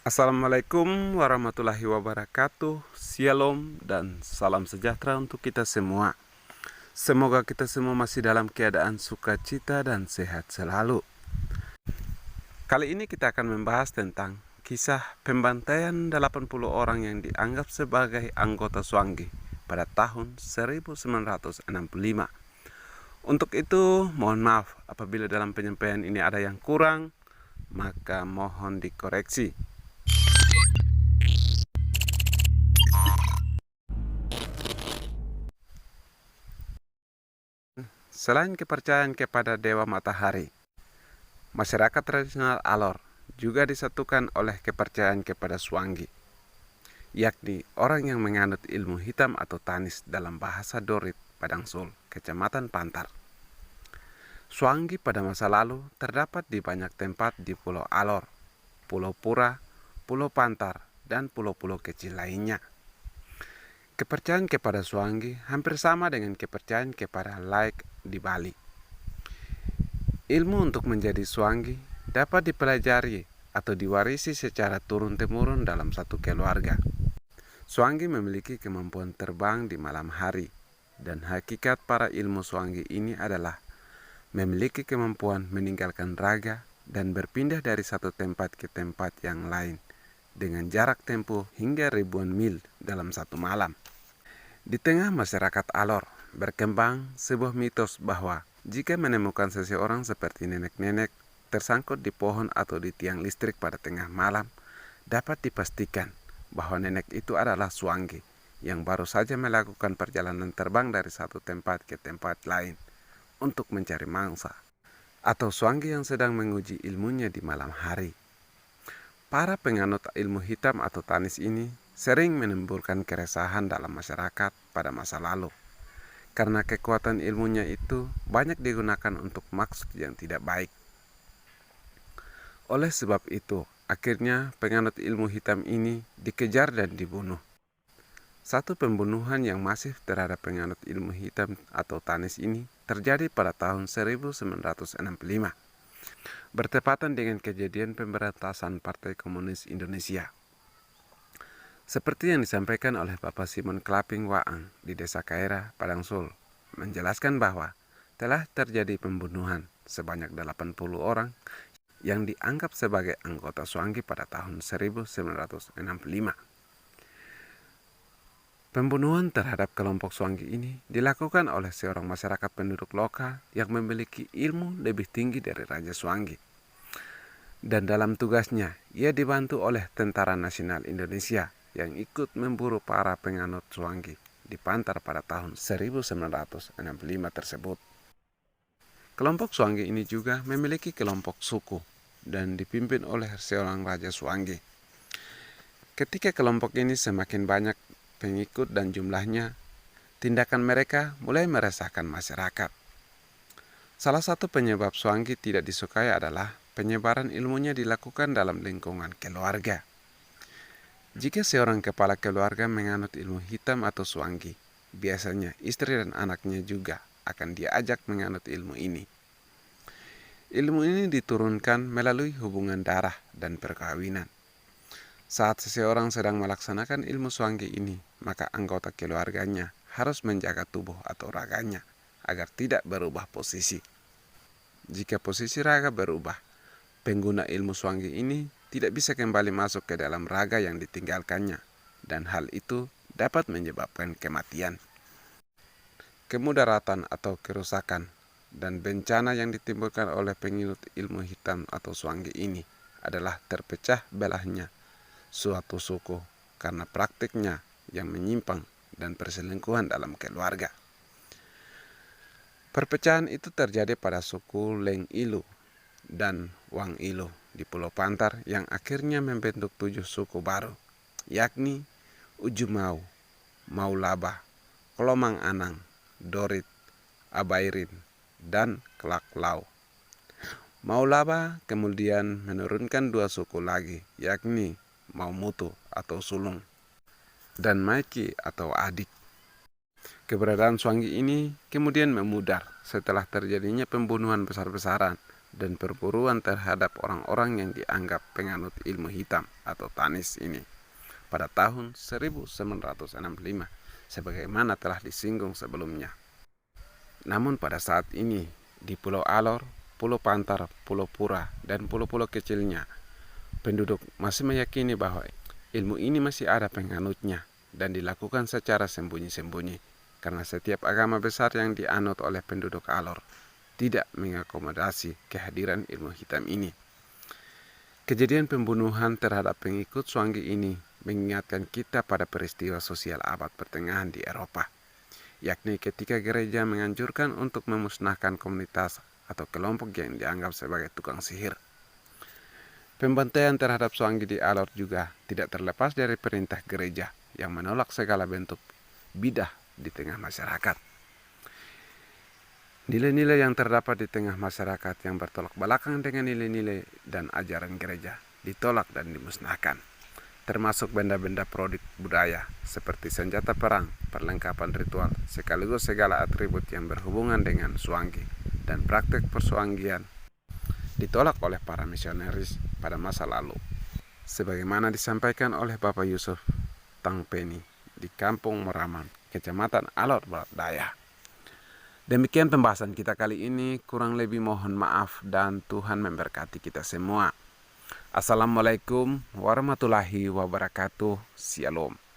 Assalamualaikum warahmatullahi wabarakatuh. Shalom dan salam sejahtera untuk kita semua. Semoga kita semua masih dalam keadaan sukacita dan sehat selalu. Kali ini kita akan membahas tentang kisah pembantaian 80 orang yang dianggap sebagai anggota Swangi pada tahun 1965. Untuk itu, mohon maaf apabila dalam penyampaian ini ada yang kurang, maka mohon dikoreksi. Selain kepercayaan kepada Dewa Matahari, masyarakat tradisional Alor juga disatukan oleh kepercayaan kepada Swangi, yakni orang yang menganut ilmu hitam atau tanis dalam bahasa Dorit Padang Sul, Kecamatan Pantar. Swangi pada masa lalu terdapat di banyak tempat di Pulau Alor, Pulau Pura, Pulau Pantar, dan pulau-pulau kecil lainnya. Kepercayaan kepada Swangi hampir sama dengan kepercayaan kepada Laik di Bali. Ilmu untuk menjadi Swangi dapat dipelajari atau diwarisi secara turun-temurun dalam satu keluarga. Swangi memiliki kemampuan terbang di malam hari, dan hakikat para ilmu Swangi ini adalah memiliki kemampuan meninggalkan raga dan berpindah dari satu tempat ke tempat yang lain dengan jarak tempuh hingga ribuan mil dalam satu malam. Di tengah masyarakat Alor berkembang sebuah mitos bahwa jika menemukan seseorang seperti nenek-nenek tersangkut di pohon atau di tiang listrik pada tengah malam, dapat dipastikan bahwa nenek itu adalah Swangi yang baru saja melakukan perjalanan terbang dari satu tempat ke tempat lain untuk mencari mangsa, atau Swangi yang sedang menguji ilmunya di malam hari. Para penganut ilmu hitam atau tanis ini sering menimbulkan keresahan dalam masyarakat pada masa lalu, karena kekuatan ilmunya itu banyak digunakan untuk maksud yang tidak baik. Oleh sebab itu, akhirnya penganut ilmu hitam ini dikejar dan dibunuh. Satu pembunuhan yang masif terhadap penganut ilmu hitam atau tanis ini terjadi pada tahun 1965, bertepatan dengan kejadian pemberantasan Partai Komunis Indonesia. Seperti yang disampaikan oleh Bapak Simon Klaping Waang di Desa Kaira, Padang Sul, menjelaskan bahwa telah terjadi pembunuhan sebanyak 80 orang yang dianggap sebagai anggota Swangi pada tahun 1965. Pembunuhan terhadap kelompok Swangi ini dilakukan oleh seorang masyarakat penduduk lokal yang memiliki ilmu lebih tinggi dari Raja Swangi. Dan dalam tugasnya, ia dibantu oleh Tentara Nasional Indonesia yang ikut memburu para penganut Swangi di Pantar pada tahun 1965 tersebut. Kelompok Swangi ini juga memiliki kelompok suku dan dipimpin oleh seorang Raja Swangi. Ketika kelompok ini semakin banyak pengikut dan jumlahnya, tindakan mereka mulai meresahkan masyarakat. Salah satu penyebab Swangi tidak disukai adalah penyebaran ilmunya dilakukan dalam lingkungan keluarga. Jika seorang kepala keluarga menganut ilmu hitam atau Swangi, biasanya istri dan anaknya juga akan diajak menganut ilmu ini. Ilmu ini diturunkan melalui hubungan darah dan perkawinan. Saat seseorang sedang melaksanakan ilmu Swangi ini, maka anggota keluarganya harus menjaga tubuh atau raganya agar tidak berubah posisi. Jika posisi raga berubah, pengguna ilmu Swangi ini tidak bisa kembali masuk ke dalam raga yang ditinggalkannya, dan hal itu dapat menyebabkan kematian. Kemudaratan atau kerusakan dan bencana yang ditimbulkan oleh penganut ilmu hitam atau Swangi ini adalah terpecah belahnya suatu suku karena praktiknya yang menyimpang dan perselingkuhan dalam keluarga. Perpecahan itu terjadi pada suku Leng Ilu dan Wang Ilu di Pulau Pantar yang akhirnya membentuk 7 suku baru, yakni Ujumau, Maulaba, Kolomang Anang, Dorit, Abairin, dan Klaklau. Maulaba kemudian menurunkan 2 suku lagi, yakni Maumutu atau sulung, dan Maiki atau adik. Keberadaan Swangi ini kemudian memudar setelah terjadinya pembunuhan besar-besaran dan perburuan terhadap orang-orang yang dianggap penganut ilmu hitam atau Tanis ini pada tahun 1965, sebagaimana telah disinggung sebelumnya. Namun pada saat ini, di Pulau Alor, Pulau Pantar, Pulau Pura, dan pulau-pulau kecilnya, penduduk masih meyakini bahwa ilmu ini masih ada penganutnya dan dilakukan secara sembunyi-sembunyi, karena setiap agama besar yang dianut oleh penduduk Alor tidak mengakomodasi kehadiran ilmu hitam ini. Kejadian pembunuhan terhadap pengikut Swangi ini mengingatkan kita pada peristiwa sosial abad pertengahan di Eropa, yakni ketika gereja menganjurkan untuk memusnahkan komunitas atau kelompok yang dianggap sebagai tukang sihir. Pembantaian terhadap Swangi di Alor juga tidak terlepas dari perintah gereja yang menolak segala bentuk bidah di tengah masyarakat. Nilai-nilai yang terdapat di tengah masyarakat yang bertolak belakang dengan nilai-nilai dan ajaran gereja ditolak dan dimusnahkan, termasuk benda-benda produk budaya seperti senjata perang, perlengkapan ritual, sekaligus segala atribut yang berhubungan dengan Swangi dan praktek persuanggian ditolak oleh para misionaris pada masa lalu, sebagaimana disampaikan oleh Bapak Yusuf Tangpeni di Kampung Meraman, Kecamatan Alor Barat Daya. Demikian pembahasan kita kali ini, kurang lebih mohon maaf dan Tuhan memberkati kita semua. Assalamualaikum warahmatullahi wabarakatuh. Shalom.